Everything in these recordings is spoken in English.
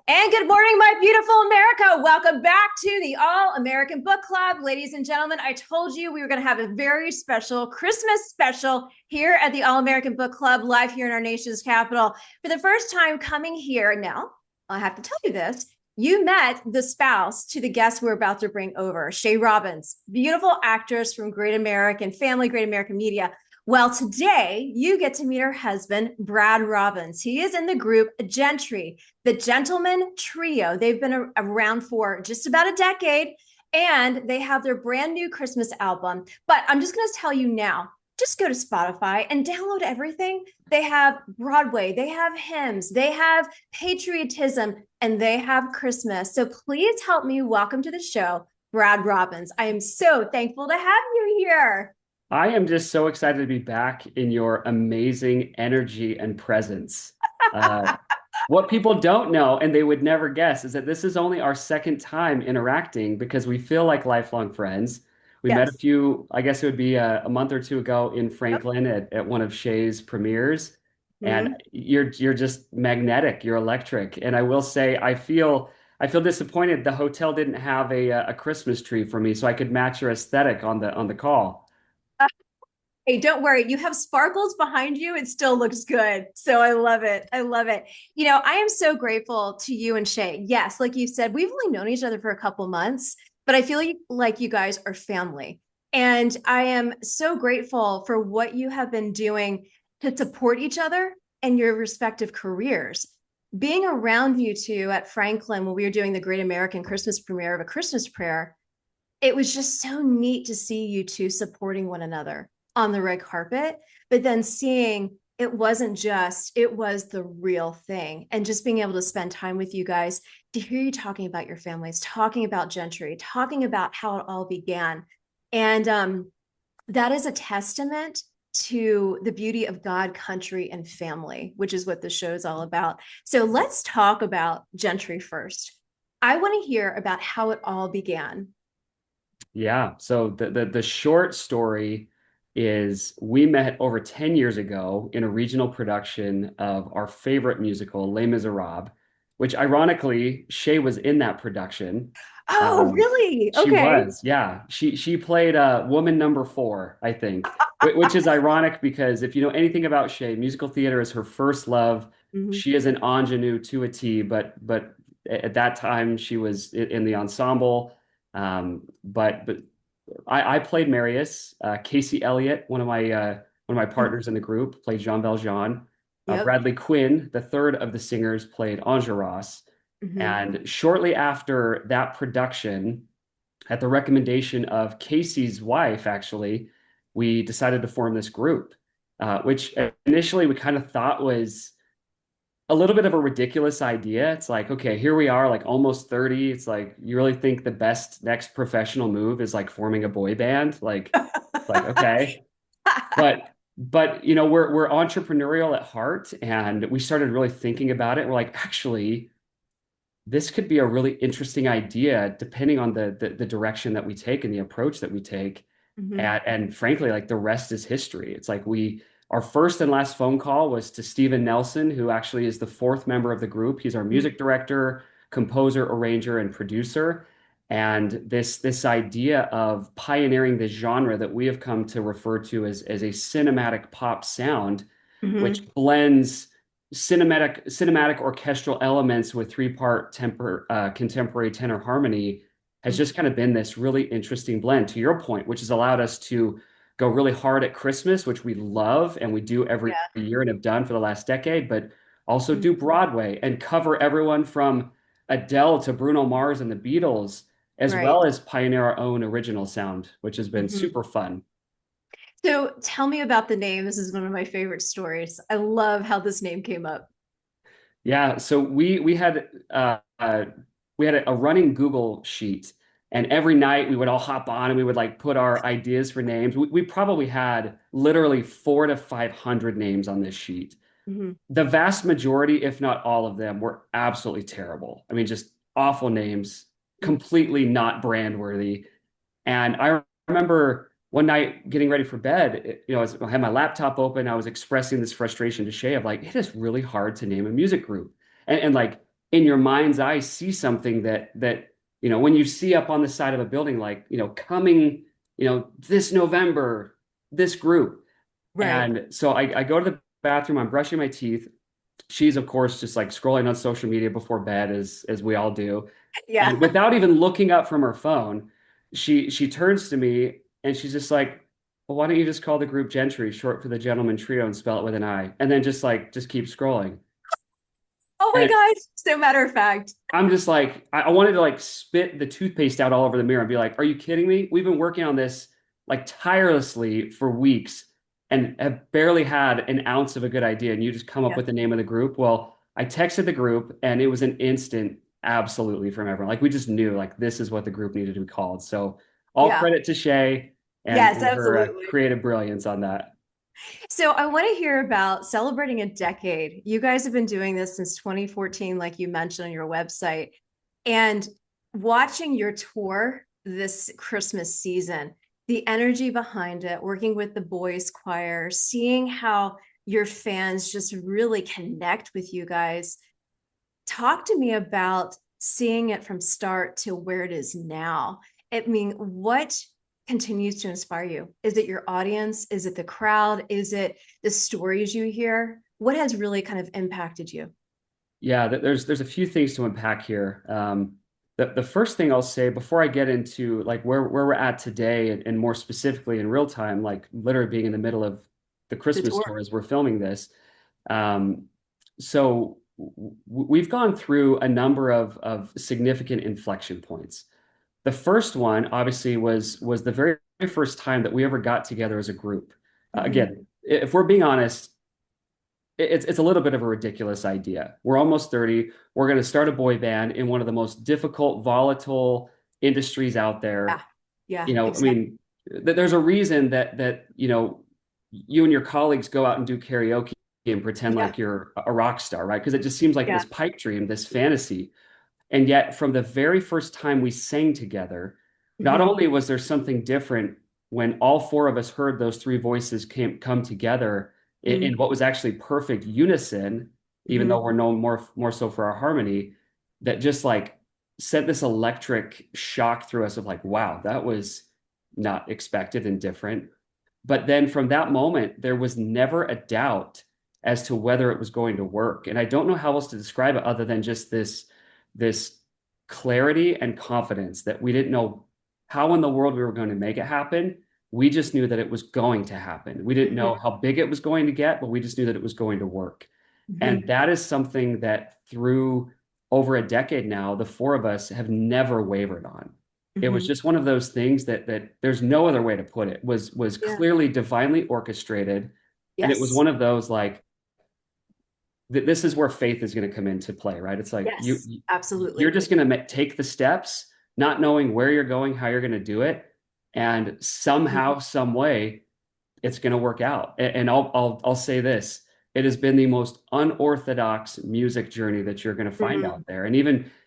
And good morning, my beautiful America. Welcome back to the All American Book Club. Ladies and gentlemen, I told you we were going to have a very special Christmas special here at the All American Book Club, live here in our nation's capital. For the first time coming here, now, I have to tell you this. You met the spouse to the guest we're about to bring over, Shay Robbins, beautiful actress from Great American Family, Great American Media. Well, today you get to meet her husband, Brad Robbins. He is in the group GENTRI, the Gentleman Trio. They've been around for just about a decade, and they have their brand new Christmas album. But I'm just going to tell you now, just go to Spotify and download everything. They have Broadway, they have hymns, they have patriotism, and they have Christmas. So please help me welcome to the show, Brad Robbins. I am so thankful to have you here. I am just so excited to be back in your amazing energy and presence. Uh, what people don't know, and they would never guess, is that this is only our second time interacting because we feel like lifelong friends. We met a Yes. few, I guess it would be a month or two ago in Yep. Franklin at one of Shay's premieres, Mhm. and you're just magnetic. You're electric, and I will say I feel disappointed the hotel didn't have a Christmas tree for me so I could match your aesthetic on the call. Hey, don't worry. You have sparkles behind you. It still looks good. So I love it. I love it. I am so grateful to you and Shay. Yes, like you said, we've only known each other for a couple months, but I feel like you guys are family. And I am so grateful for what you have been doing to support each other and your respective careers. Being around you two at Franklin when we were doing the Great American Christmas premiere of A Christmas Prayer, it was just so neat to see you two supporting one another on the red carpet, but then seeing it was the real thing. And just being able to spend time with you guys, to hear you talking about your families, talking about Gentry, talking about how it all began. And that is a testament to the beauty of God, country, and family, which is what the show is all about. So let's talk about Gentry first. I want to hear about how it all began. Yeah. So the short story is we met over 10 years ago in a regional production of our favorite musical, Les Miserables, which ironically, Shay was in that production. Oh, Um, really? she Okay. was, yeah. She played woman number four, I think, which is ironic because if you know anything about Shay, musical theater is her first love. Mhm. She is an ingenue to a T, but at that time she was in the ensemble. But I played Marius. Casey Elliott, one of my Mhm. partners in the group, played Jean Valjean. Yep. Bradley Quinn, the third of the singers, played Enjolras. Hmm. And shortly after that production, at the recommendation of Casey's wife, actually, we decided to form this group, which initially we kind of thought was a little bit of a ridiculous idea. It's like, okay, here we are, like almost 30. It's like, you really think the best next professional move is like forming a boy band? Like, okay. But we're entrepreneurial at heart, and we started really thinking about it. We're like, actually, this could be a really interesting idea depending on the direction that we take and the approach that we take. Hmm. And frankly, like the rest is history. It's like our first and last phone call was to Steven Nelson, who actually is the fourth member of the group. He's our music director, composer, arranger, and producer. And this idea of pioneering this genre that we have come to refer to as a cinematic pop sound, which Hmm. blends cinematic orchestral elements with three-part contemporary tenor harmony, has just kind of been this really interesting blend, to your point, which has allowed us to go really hard at Christmas, which we love and we do every Yeah. year and have done for the last decade, but also Mhm. do Broadway and cover everyone from Adele to Bruno Mars and the Beatles, as well Right. as pioneer our own original sound, which has been Hmm. super fun. So tell me about the name. This is one of my favorite stories. I love how this name came up. Yeah, so we had a running Google sheet, and every night we would all hop on and we would like put our ideas for names. We probably had literally 400 to 500 names on this sheet. Hmm. The vast majority, if not all of them, were absolutely terrible. I mean, just awful names, completely not brand worthy. And I remember one night getting ready for bed, I had my laptop open. I was expressing this frustration to Shay of like, it is really hard to name a music group. And like, in your mind's eye see something that when you see up on the side of a building, like, coming, this November, this group. Right. And so I go to the bathroom, I'm brushing my teeth. She's, of course, just like scrolling on social media before bed, as we all do. Yeah. And without even looking up from her phone, she turns to me and she's just like, well, why don't you just call the group Gentry, short for the Gentleman Trio, and spell it with an I? And then just keep scrolling. Oh my And gosh. So matter of fact. I'm just like, I wanted to like spit the toothpaste out all over the mirror and be like, are you kidding me? We've been working on this like tirelessly for weeks and have barely had an ounce of a good idea. And you just come up Yeah. with the name of the group. Well, I texted the group and it was an instant absolutely from everyone. Like we just knew like this is what the group needed to be called. So all Yeah. credit to Shay Yes, and her absolutely. creative brilliance on that. So I want to hear about celebrating a decade. You guys have been doing this since 2014, like you mentioned on your website, and watching your tour this Christmas season, the energy behind it, working with the boys choir, seeing how your fans just really connect with you guys. Talk to me about seeing it from start to where it is now. I mean, what continues to inspire you? Is it your audience? Is it the crowd? Is it the stories you hear? What has really kind of impacted you? Yeah, there's a few things to unpack here. The first thing I'll say before I get into like where we're at today and more specifically in real time, like literally being in the middle of the The Christmas tour. tour as we're filming this. Um, so we've gone through a number of significant inflection points. The first one obviously was the very first time that we ever got together as a group. Mm-hmm. Again, if we're being honest, it's a little bit of a ridiculous idea. We're almost 30. We're going to start a boy band in one of the most difficult, volatile industries out Yeah. there. Yeah, I exactly. mean, there's a reason that you and your colleagues go out and do karaoke and pretend Yeah. like you're a rock star, right? Because it just seems like Yeah. this pipe dream, this fantasy. And yet, from the very first time we sang together, not Mm-hmm. only was there something different when all four of us heard those three voices come together in Mm-hmm. what was actually perfect unison, even though Mm-hmm. we're known more so for our harmony, that just like sent this electric shock through us of like, wow, that was not expected and different. But then from that moment, there was never a doubt as to whether it was going to work. And I don't know how else to describe it other than just this clarity and confidence that we didn't know how in the world we were going to make it happen. We just knew that it was going to happen. We didn't know Mm-hmm. how big it was going to get, but we just knew that it was going to work. And Mm-hmm. that is something that through over a decade now, the four of us have never wavered on. It was Mm-hmm. just one of those things that there's no other way to put it, was Yeah. clearly divinely orchestrated. And it was Yes. one of those like this is where faith is going to come into play, right? It's like Yes. you're Absolutely. just going to take the steps, not knowing where you're going, how you're going to do it, and Mm-hmm. somehow, some way, it's going to work out. And I'll say this: it has been the most unorthodox music journey that you're going to find Mm-hmm. out there, and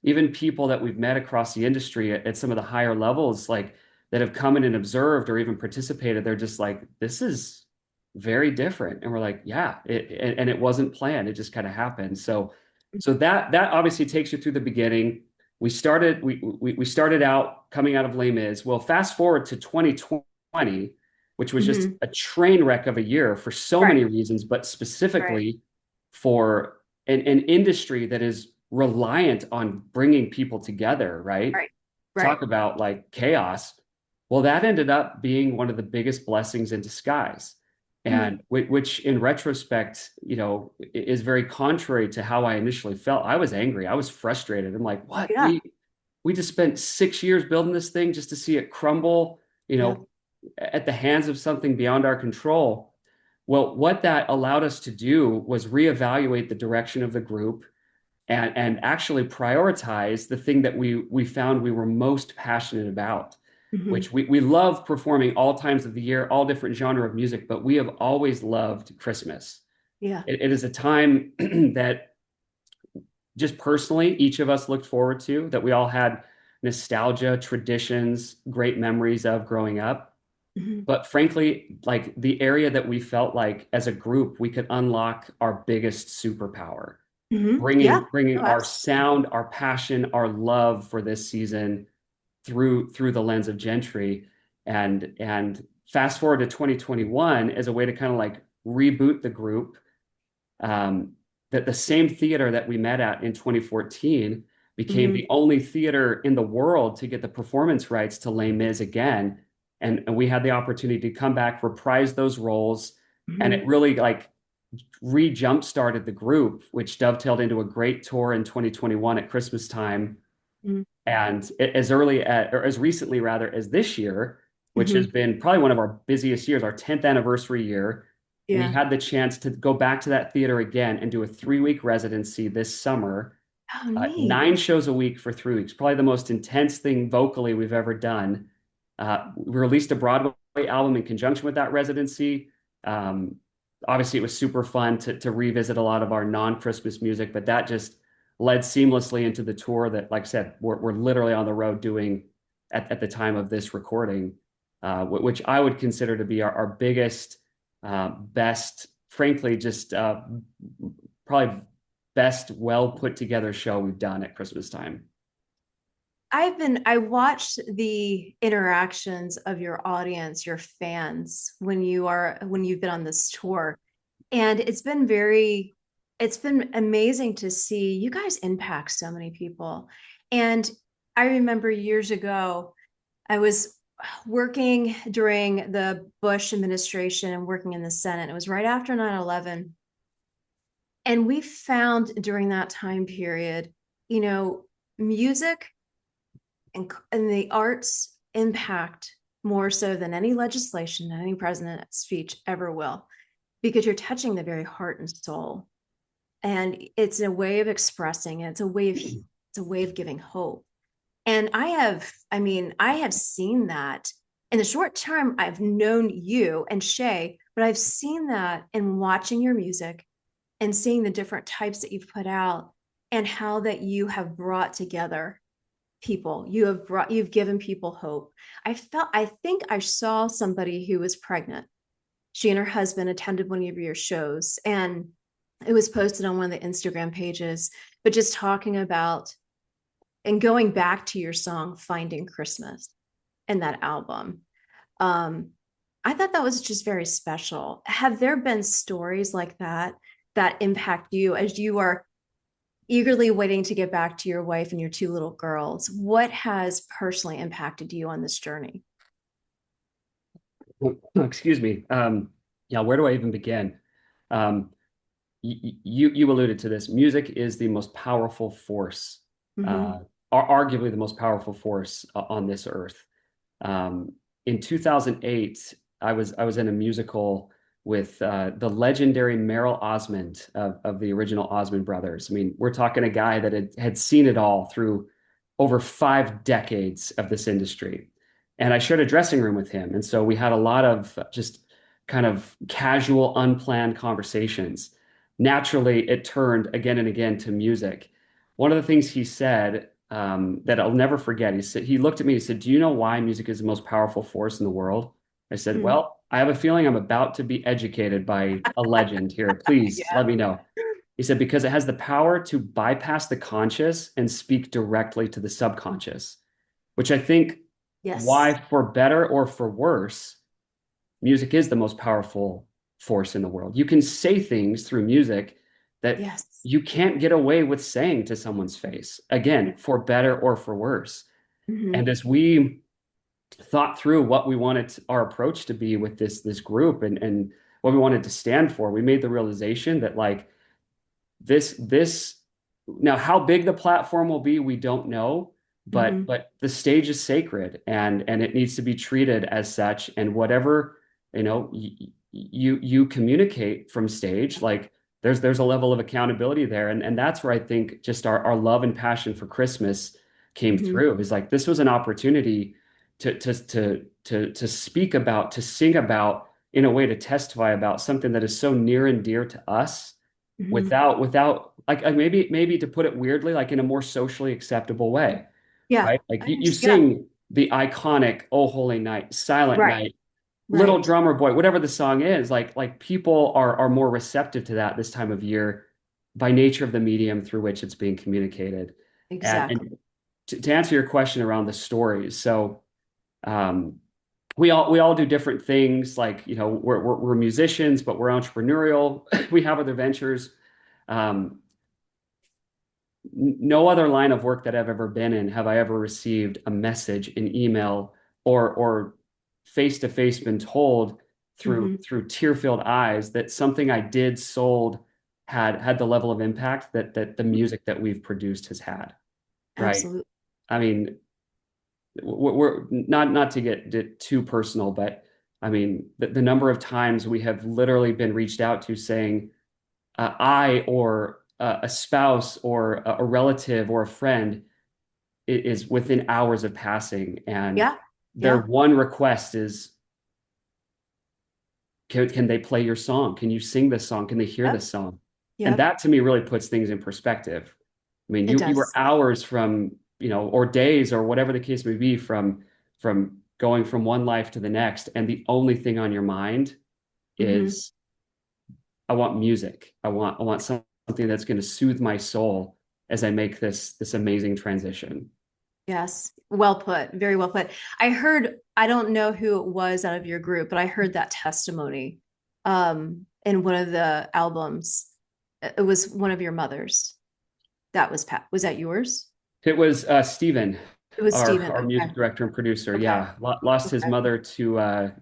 even people that we've met across the industry at some of the higher levels, like that have come in and observed or even participated, they're just like, this is very different. And we're like, yeah, and it wasn't planned. It just kind of happened. So that obviously takes you through the beginning. We started out coming out of Les Mis. Well, fast forward to 2020, which was just Mm-hmm. a train wreck of a year for so Right. many reasons, but Right. specifically for an industry that is reliant on bringing people together, right? Right. Right. Talk about like chaos. Well, that ended up being one of the biggest blessings in disguise. Mm-hmm. And which in retrospect, is very contrary to how I initially felt. I was angry. I was frustrated. I'm like, what? Yeah. We just spent 6 years building this thing just to see it crumble, Yeah. at the hands of something beyond our control. Well, what that allowed us to do was reevaluate the direction of the group and actually prioritize the thing that we found we were most passionate about, Mm-hmm. which we love performing all times of the year, all different genre of music, but we have always loved Christmas. Yeah. It is a time that just personally each of us looked forward to, that we all had nostalgia, traditions, great memories of growing up. Mm-hmm. But frankly, like the area that we felt like as a group we could unlock our biggest superpower. Yeah. bringing Oh, our absolutely. sound, our passion, our love for this season through the lens of Gentry, and fast forward to 2021 as a way to kind of like reboot the group. That the same theater that we met at in 2014 became Hmm. the only theater in the world to get the performance rights to Les Mis again. And we had the opportunity to come back, reprise those roles, and it Hmm. really like re-jump started the group, which dovetailed into a great tour in 2021 at Christmas time. And as early at, or as recently rather as this year, which has Hmm. been probably one of our busiest years, our 10th anniversary year, we Yeah. had the chance to go back to that theater again and do a 3 week residency this summer, Oh, neat. 9 shows a week for 3 weeks, probably the most intense thing vocally we've ever done. We released a Broadway album in conjunction with that residency. Um, Obviously, it was super fun to revisit a lot of our non-Christmas music, but that just led seamlessly into the tour that, like I said, we're literally on the road doing at the time of this recording, which I would consider to be our biggest, best, frankly, just probably best, well put together show we've done at Christmas time. I watched the interactions of your audience, your fans, when you've been on this tour. And it's been amazing to see you guys impact so many people. And I remember years ago, I was working during the Bush administration and working in the Senate. It was right after 9/11. And we found during that time period, you know, music and the arts impact more so than any legislation, any president's speech ever will, because you're touching the very heart and soul. And it's a way of expressing, it's a way of giving hope. And I have seen that in the short term I've known you and Shay, but I've seen that in watching your music and seeing the different types that you've put out and how that you have brought together people. You've given people hope. I think I saw somebody who was pregnant. She and her husband attended one of your shows, and it was posted on one of the Instagram pages, but just talking about and going back to your song Finding Christmas and that album. um I thought that was just very special. Have there been stories like that that impact you as you are eagerly waiting to get back to your wife and your two little girls? What has personally impacted you on this journey? Excuse me. Yeah, where do I even begin? Um, you alluded to this. Music is the most powerful force, Mm-hmm. arguably the most powerful force on this earth. In 2008, I was in a musical with the legendary Merrill Osmond of the original Osmond Brothers. I mean, we're talking a guy that had seen it all through over 5 decades of this industry. And I shared a dressing room with him. And so we had a lot of just kind of casual, unplanned conversations. Naturally, it turned again and again to music. One of the things he said that I'll never forget, he looked at me and said, "Do you know why music is the most powerful force in the world?" I said, Mm-hmm. "Well, I have a feeling I'm about to be educated by a legend here. Please Yeah. let me know." He said, "Because it has the power to bypass the conscious and speak directly to the subconscious," which I think, why, Yes. for better or for worse, music is the most powerful force in the world. You can say things through music that Yes. you can't get away with saying to someone's face, again, for better or for worse. And Mm-hmm. as we thought through what we wanted our approach to be with this group and what we wanted to stand for, we made the realization that like this now how big the platform will be, we don't know, Mm-hmm. but the stage is sacred and it needs to be treated as such. And whatever, you communicate from stage, like there's a level of accountability there. And that's where I think just our love and passion for Christmas came Mm-hmm. through. Is like this was an opportunity to speak about, to sing about, in a way to testify about something that is so near and dear to us, Mm-hmm. without like maybe to put it weirdly, like in a more socially acceptable way, Yeah. right? Like I you understand. sing the iconic "Oh Holy Night," "Silent Right. Night," "Little Right. Drummer Boy," whatever the song is, like people are more receptive to that this time of year by nature of the medium through which it's being communicated. Exactly. And to answer your question around the stories, so um, we all do different things. Like, we're musicians, but we're entrepreneurial. We have other ventures. Um, no other line of work that I've ever been in have I ever received a message, an email, or face to face been told through Hmm. through tear-filled eyes that something I did sold had the level of impact that the music that we've produced has had. Right. Absolutely. I mean, we're not to get too personal, but I mean, the number of times we have literally been reached out to saying, I or a spouse or a relative or a friend is within hours of passing, and Yeah. their Yeah. one request is, can they play your song? Can you sing this song? Can they hear Yep. this song? And Yep. that to me really puts things in perspective. I mean, It you were does. hours from, or days or whatever the case may be from going from one life to the next, and the only thing on your mind Hmm. is, I want music. I want something that's going to soothe my soul as I make this amazing transition. Yes. Well put. Very well put. I heard, I don't know who it was out of your group, but I heard that testimony in one of the albums. It was one of your mother's. That was Pat. Was that yours? It was Stephen, It was our Stephen. our Okay. music director and producer. Okay. Yeah, lost his Okay. mother to a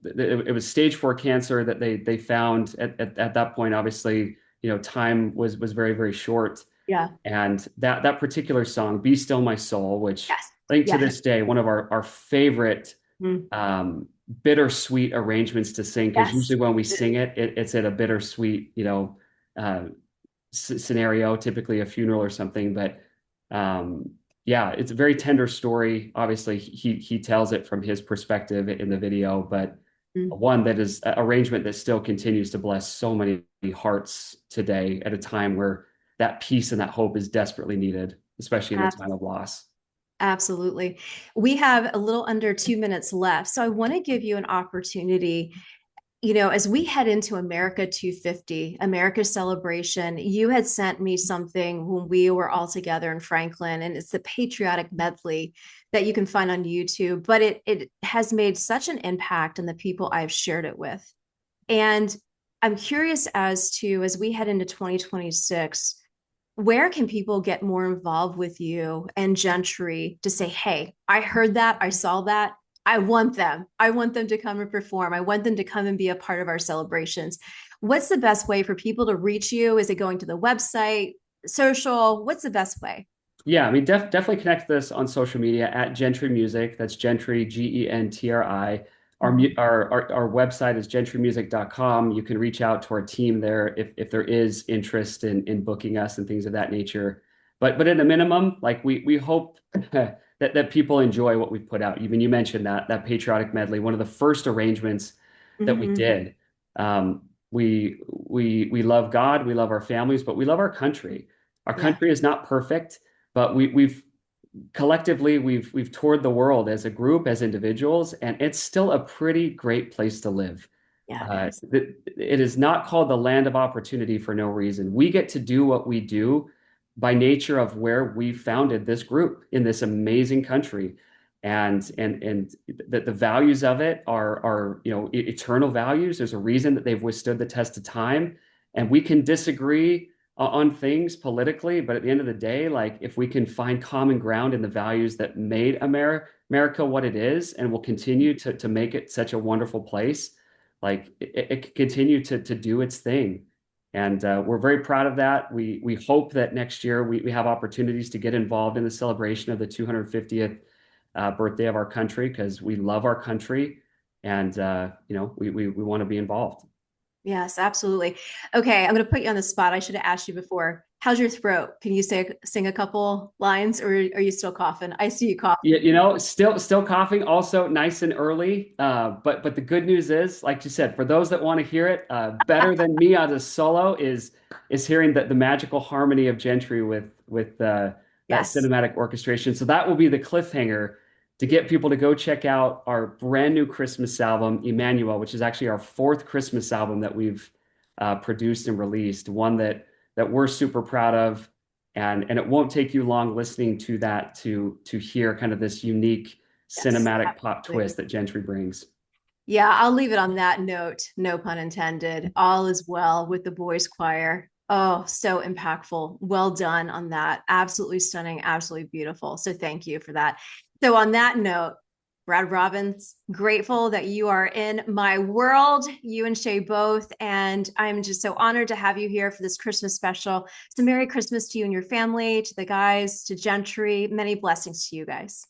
it was stage 4 cancer that they found at that point. Obviously, time was very, very short. Yeah. And that particular song, "Be Still My Soul," which Yes. I think to Yeah. this day one of our favorite Mm. bittersweet arrangements to sing, because Yes. usually when we sing it's at a bittersweet, uh, scenario, typically a funeral or something. But yeah, it's a very tender story. Obviously, he tells it from his perspective in the video, but Mm. one that is an arrangement that still continues to bless so many hearts today at a time where that peace and that hope is desperately needed, especially in a time of loss. Absolutely. We have a little under 2 minutes left. So I want to give you an opportunity, as we head into America 250, America's celebration. You had sent me something when we were all together in Franklin, and it's the patriotic medley that you can find on YouTube, but it has made such an impact on the people I've shared it with. And I'm curious as we head into 2026, where can people get more involved with you and Gentry to say, hey, I heard that, I saw that, I want them. I want them to come and perform. I want them to come and be a part of our celebrations. What's the best way for people to reach you? Is it going to the website, social? What's the best way? Yeah, I mean, definitely connect this on social media at Gentry Music. That's Gentry, GENTRI. Mhm. Our website is gentrymusic.com. You can reach out to our team there if there is interest in booking us and things of that nature. But at a minimum, like, we hope that people enjoy what we've put out. Even you mentioned that patriotic medley, one of the first arrangements that we Mhm. did. We love God, we love our families, but we love our country. Our Yeah. country is not perfect, but we've collectively we've toured the world as a group, as individuals, and it's still a pretty great place to live. Yeah, it is. It is not called the land of opportunity for no reason. We get to do what we do by nature of where we founded this group in this amazing country. And the values of it are eternal values. There's a reason that they've withstood the test of time, and we can disagree on things politically, but at the end of the day, like, if we can find common ground in the values that made America what it is and will continue to make it such a wonderful place, like, it can continue to do its thing. And we're very proud of that. We hope that next year we have opportunities to get involved in the celebration of the 250th birthday of our country, because we love our country, and we want to be involved. Yes, absolutely. Okay, I'm going to put you on the spot. I should have asked you before. How's your throat? Can you sing a couple lines, or are you still coughing? I see you coughing. Still coughing, also nice and early. But the good news is, like you said, for those that want to hear it, better than me as a solo is hearing the magical harmony of Gentry with that Yes. cinematic orchestration. So that will be the cliffhanger to get people to go check out our brand new Christmas album, Emmanuel, which is actually our fourth Christmas album that we've produced and released, one that we're super proud of. And it won't take you long listening to that to hear kind of this unique Yes, cinematic pop absolutely. twist that Gentry brings. Yeah, I'll leave it on that note. No pun intended. All is well with the boys' choir. Oh, so impactful. Well done on that. Absolutely stunning. Absolutely beautiful. So thank you for that. So, on that note, Brad Robbins, grateful that you are in my world, you and Shay both. And I'm just so honored to have you here for this Christmas special. So, Merry Christmas to you and your family, to the guys, to Gentry. Many blessings to you guys.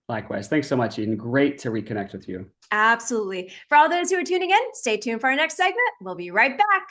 Likewise. Thanks so much, Eden. Great to reconnect with you. Absolutely. For all those who are tuning in, stay tuned for our next segment. We'll be right back.